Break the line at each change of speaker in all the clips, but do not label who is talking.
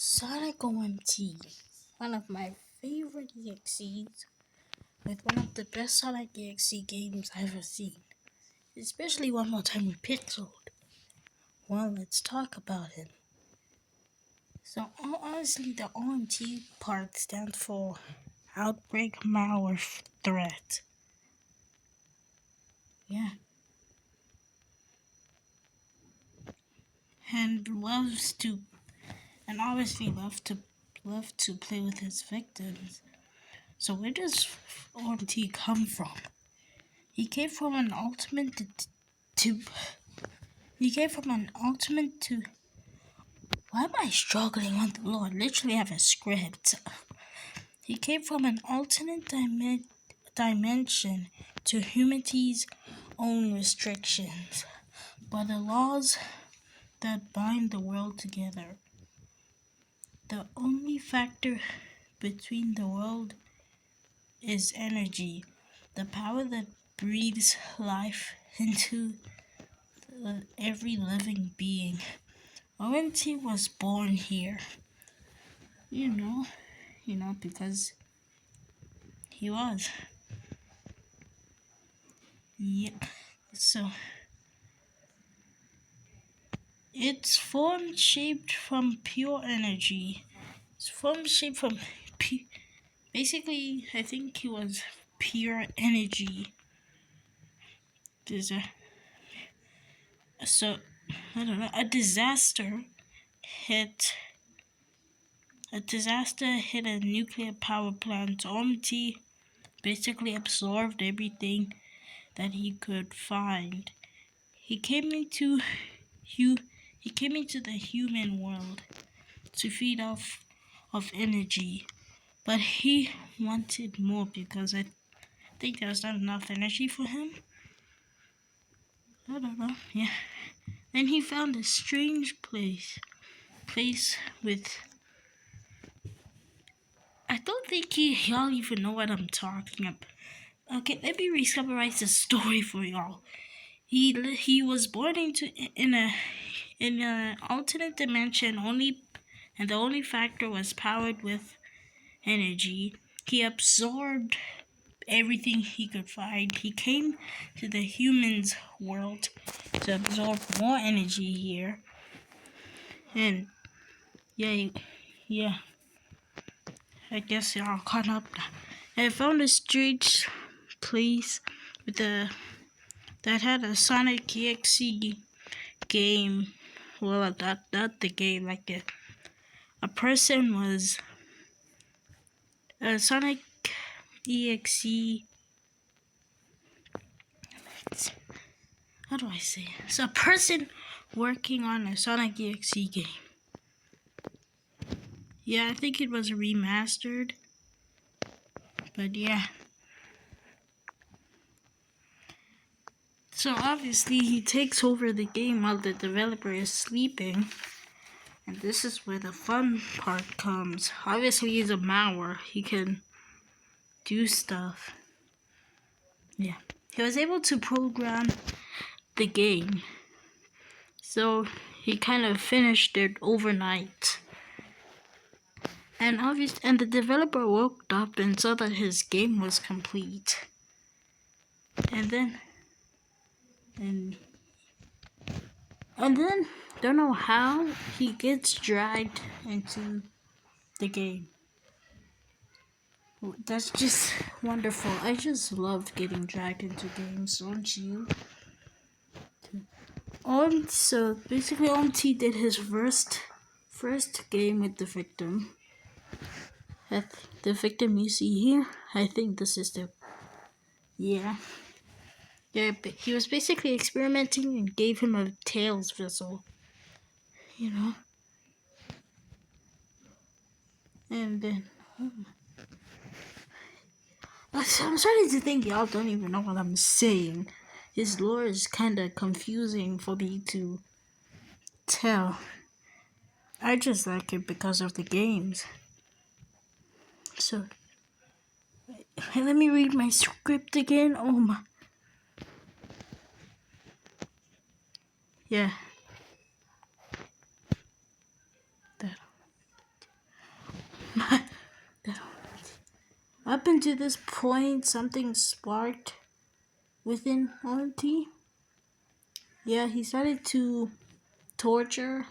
Sonic OMT, one of my favorite EXEs, with one of the best Sonic EXE games I've ever seen, especially One More Time with Pixeled. Well, let's talk about him. So, honestly, the OMT part stands for Outbreak Malware Threat. Yeah. And obviously love to play with his victims. So where does OMT come from? He came from an ultimate to He came from an ultimate to. Why am I struggling on the Lord? Literally have a script. He came from an alternate dimension to humanity's own restrictions, by the laws that bind the world together. The only factor between the world is energy, the power that breathes life into every living being. OMT was born here. You know, because he was. Yeah. So, it's form shaped from pure energy. It's form shaped from. Basically, I think he was pure energy. There's so, I don't know, a disaster hit. A disaster hit a nuclear power plant. OMT basically absorbed everything that he could find. He came into the human world to feed off of energy, but he wanted more because I think there was not enough energy for him. I don't know. Yeah. Then he found a strange place with. I don't think y'all even know what I'm talking about. Okay, let me re-summarize the story for y'all. He was born in a alternate dimension and the only factor was powered with energy. He absorbed everything he could find. He came to the humans' world to absorb more energy here. And yeah, I guess y'all caught up. I found a strange place that had a Sonic EXE game. Well, not the game, like a person was a Sonic EXE. How do I say it? It's a person working on a Sonic EXE game. Yeah, I think it was remastered. But yeah. So obviously he takes over the game while the developer is sleeping. And this is where the fun part comes. Obviously he's a malware. He can do stuff. Yeah. He was able to program the game. So he kind of finished it overnight. And the developer woke up and saw that his game was complete. And then don't know how he gets dragged into the game. That's just wonderful. I just loved getting dragged into games, don't you? So basically OMT did his first game with the victim. The victim you see here, I think this is the. Yeah, but he was basically experimenting and gave him a Tails vessel. And then. I'm starting to think y'all don't even know what I'm saying. His lore is kinda confusing for me to tell. I just like it because of the games. So, let me read my script again. Oh my. Yeah. Up until this point, something sparked within OMT. Yeah, he started to torture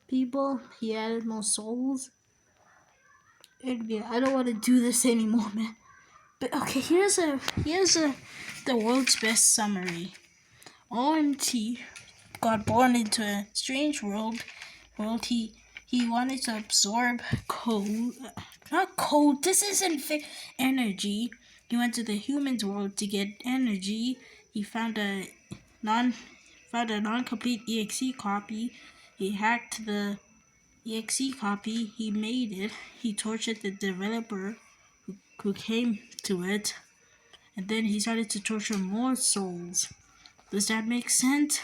people. He added more souls. And yeah, I don't want to do this anymore, man. But okay, here's the world's best summary. OMT got born into a strange world. He wanted to absorb code, not code. This isn't energy. He went to the humans' world to get energy. He found a non-complete exe copy. He hacked the exe copy. He made it. He tortured the developer who came to it, and then he started to torture more souls. Does that make sense?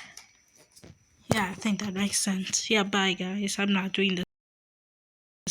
Yeah, I think that makes sense. Yeah, bye guys. I'm not doing this.